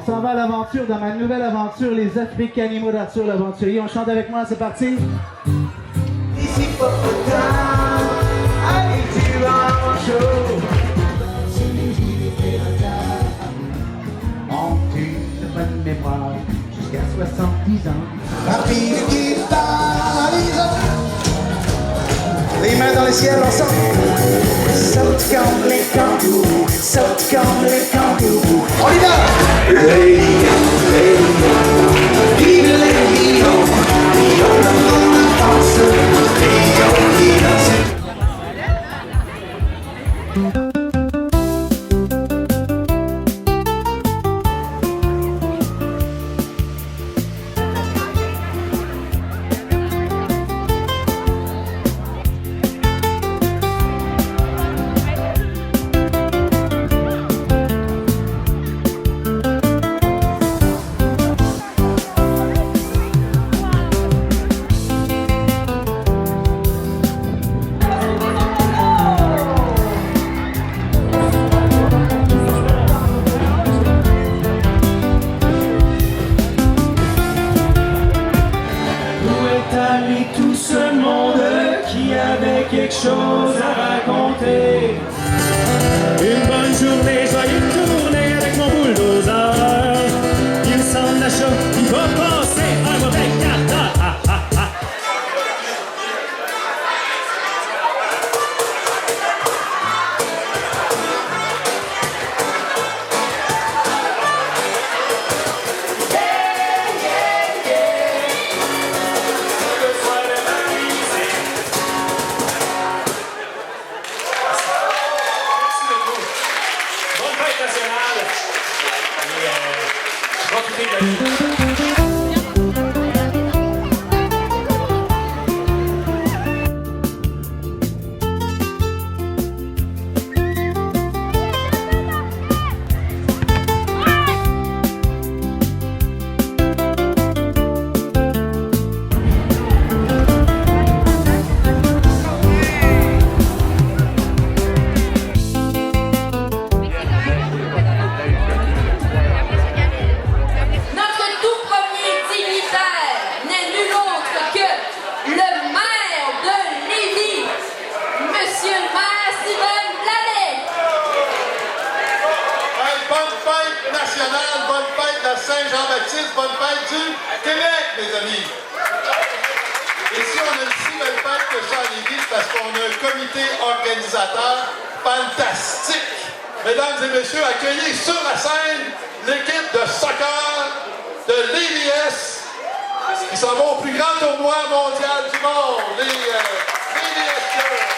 s'en va à l'aventure, dans ma nouvelle aventure, les Africanimaux d'Arthur l'Aventurier. On chante avec moi, c'est parti. Ici, Popotin, allez, tu vas en show. On une bonne mémoire jusqu'à 70 ans. Rapide qui paralyse. Les mains dans le ciel ensemble. Saute comme les kangourous, saute comme les kangourous. On y va! Vive les lions, lions de mon enfance, lions qui dansent. Tout ce monde qui avait quelque chose à raconter. Une bonne journée, joyeuse tournée avec mon bulldozer. Il s'en achète, il va passer un mauvais quart d'heure. Bonne fête de Saint-Jean-Baptiste, bonne fête du Québec, mes amis. Et si on a une si belle fête que ça à Lévis, c'est parce qu'on a un comité organisateur fantastique. Mesdames et messieurs, accueillez sur la scène l'équipe de soccer de l'EVS qui s'en va au plus grand tournoi mondial du monde, les EVS Girls.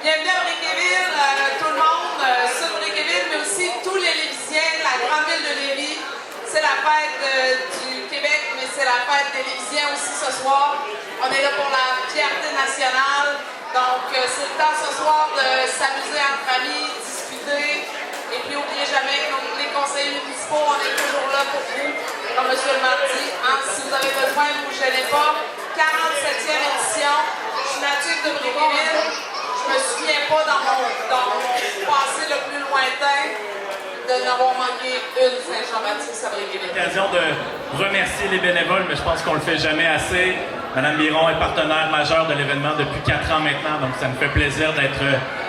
Bienvenue à Bréquéville, tout le monde, sur Bréquéville, mais aussi tous les Lévisiens, la grande ville de Lévis. C'est la fête du Québec, mais c'est la fête des Lévisiens aussi ce soir. On est là pour la fierté nationale. Donc, c'est le temps ce soir de s'amuser entre amis, discuter. Et puis, n'oubliez jamais, comme les conseillers municipaux, on est toujours là pour vous, comme M. le maire dit. Si vous avez besoin, ne vous gênez pas. 47e édition, je suis native de Bréquéville. Je me souviens pas dans mon passé le plus lointain de n'avoir manqué une Saint-Jean-Baptiste à Bréquéville. L'occasion de remercier les bénévoles, mais je pense qu'on le fait jamais assez. Madame Biron est partenaire majeur de l'événement depuis 4 ans maintenant, donc ça me fait plaisir d'être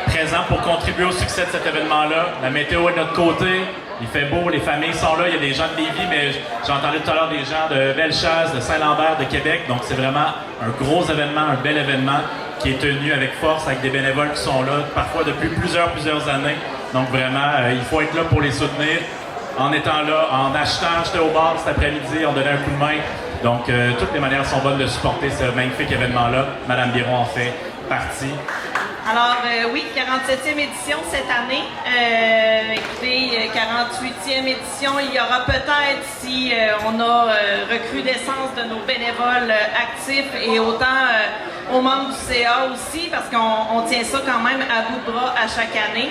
présent pour contribuer au succès de cet événement-là. La météo est de notre côté, il fait beau, les familles sont là, il y a des gens de Lévis, mais j'ai entendu tout à l'heure des gens de Bellechasse, de Saint-Lambert, de Québec, donc c'est vraiment un gros événement, un bel événement qui est tenu avec force, avec des bénévoles qui sont là, parfois depuis plusieurs années. Donc vraiment, il faut être là pour les soutenir. En étant là, en achetant, j'étais au bar cet après-midi, on donnait un coup de main. Donc toutes les manières sont bonnes de supporter ce magnifique événement-là. Madame Biron en fait partie. Alors oui, 47e édition cette année. Écoutez, 48e édition, il y aura peut-être si on a recrudescence de nos bénévoles actifs et autant aux membres du CA aussi, parce qu'on tient ça quand même à bout de bras à chaque année.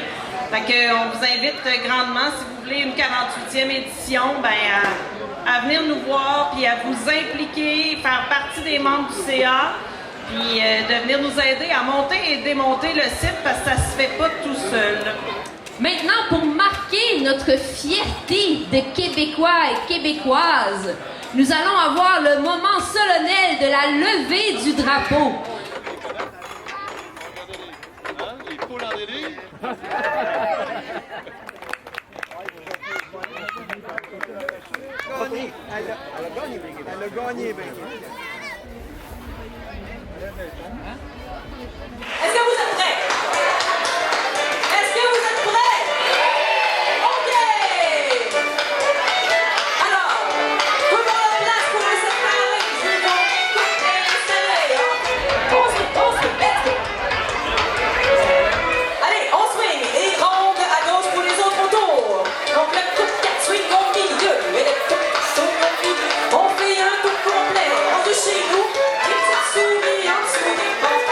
Fait que, on vous invite grandement, si vous voulez une 48e édition, à venir nous voir puis à vous impliquer, faire partie des membres du CA. puis de venir nous aider à monter et démonter le site parce que ça se fait pas tout seul. Maintenant, pour marquer notre fierté de Québécois et Québécoises, nous allons avoir le moment solennel de la levée du drapeau. Les poules en délire. Elle a gagné, ben. Est-ce que vous êtes prêts? Est-ce que vous êtes prêts? OK! Alors, tout le monde en place pour les séparer. Je vais donc tout installer. On swing, let's go! Allez, on swing et ronde à gauche pour les autres autour. Donc le coup de 4 swing au milieu et le coup de swing au milieu. On fait un coup complet. On de chez nous. Des petites souris en dessous des portes.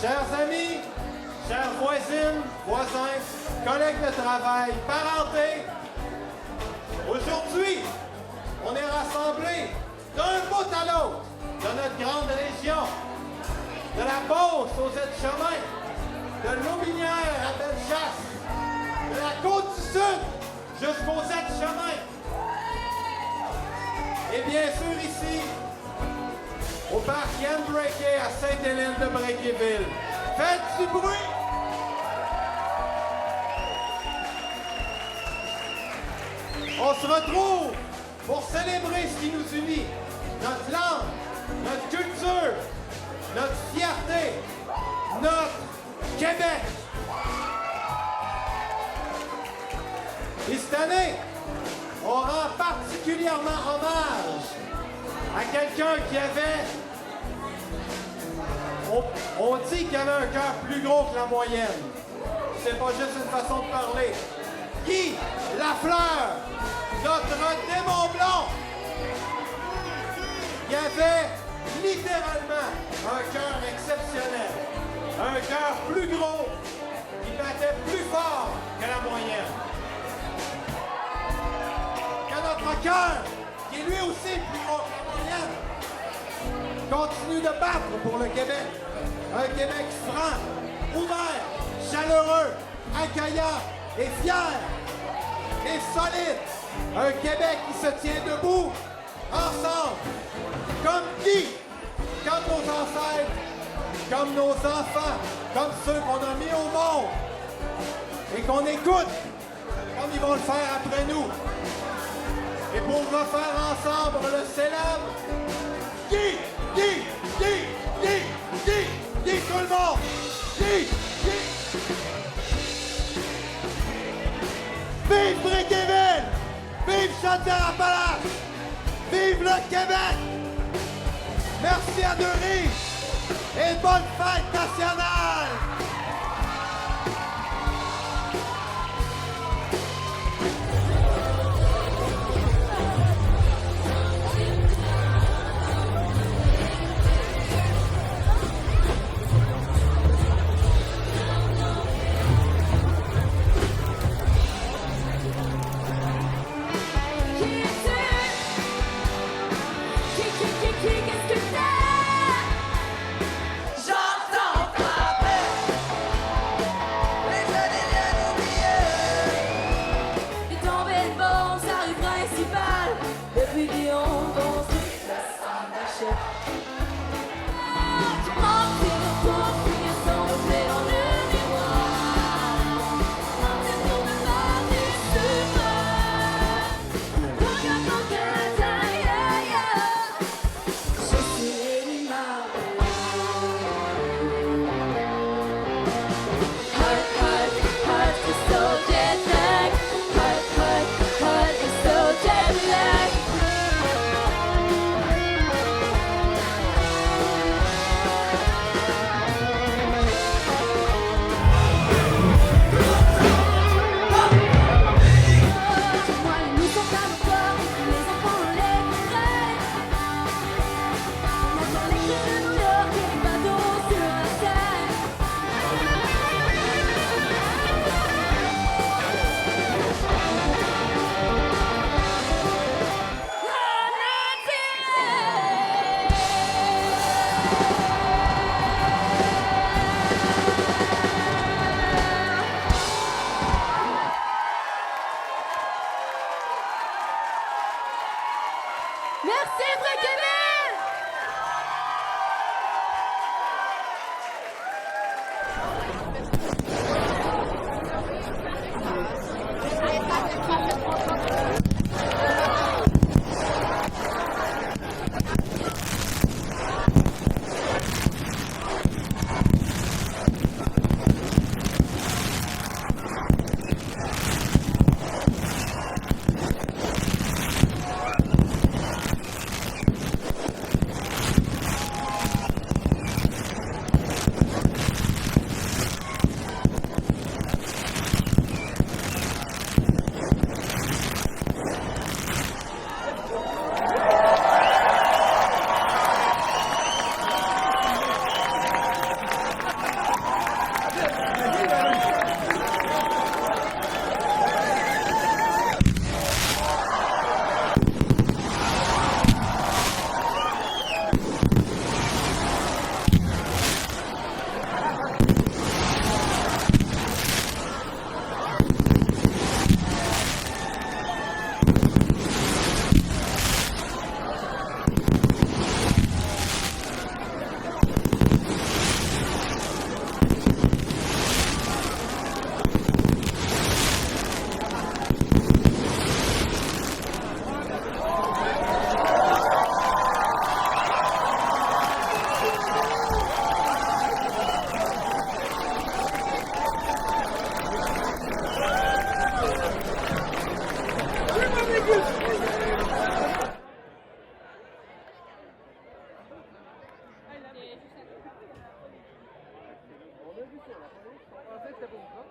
Chers amis, chères voisines, voisins, collègues de travail, parentés, aujourd'hui, on est rassemblés d'un bout à l'autre de notre grande région, de la Beauce aux aides-chemins, de l'Aubinière à Bellechasse, de la Côte-du-Sud jusqu'aux aides-chemins. Et bien sûr ici, au parc Yann Breaké à Sainte-Hélène de Breakéville. Faites du bruit! On se retrouve pour célébrer ce qui nous unit. Notre langue, notre culture, notre fierté, notre Québec. Et cette année, on rend particulièrement hommage à quelqu'un qui avait, on dit qu'il avait un cœur plus gros que la moyenne. C'est pas juste une façon de parler. Guy Lafleur, notre démon blanc, qui avait littéralement un cœur exceptionnel. Un cœur plus gros, qui battait plus fort que la moyenne. Que notre cœur, qui est lui aussi plus gros que la moyenne, continue de battre pour le Québec. Un Québec franc, ouvert, chaleureux, accueillant et fier et solide. Un Québec qui se tient debout, ensemble, comme qui? Comme nos ancêtres, comme nos enfants, comme ceux qu'on a mis au monde et qu'on écoute comme ils vont le faire après nous. Et pour refaire ensemble le célèbre Guy, tout le monde! Guy! Vive Breakéville! Vive Chaudière-Appalaches! Vive le Québec! Merci à Deux-Rives et bonne fête nationale! shit. Tu mentir pour crier son reflet dans le miroir. Mentir pour ne pas décevoir. Regarde mon cœur, yeah, yeah. Je suis l'animal. Heart, heart, heart is so jet lag. Heart, heart, heart is so jet lag. Moi, les loups sont à nos portes, les enfants on les couvrait. On entend les cris de New York et les bateaux sur la Seine. Merci Fréqueville! On a vu ça, la police, on pensait que c'était pour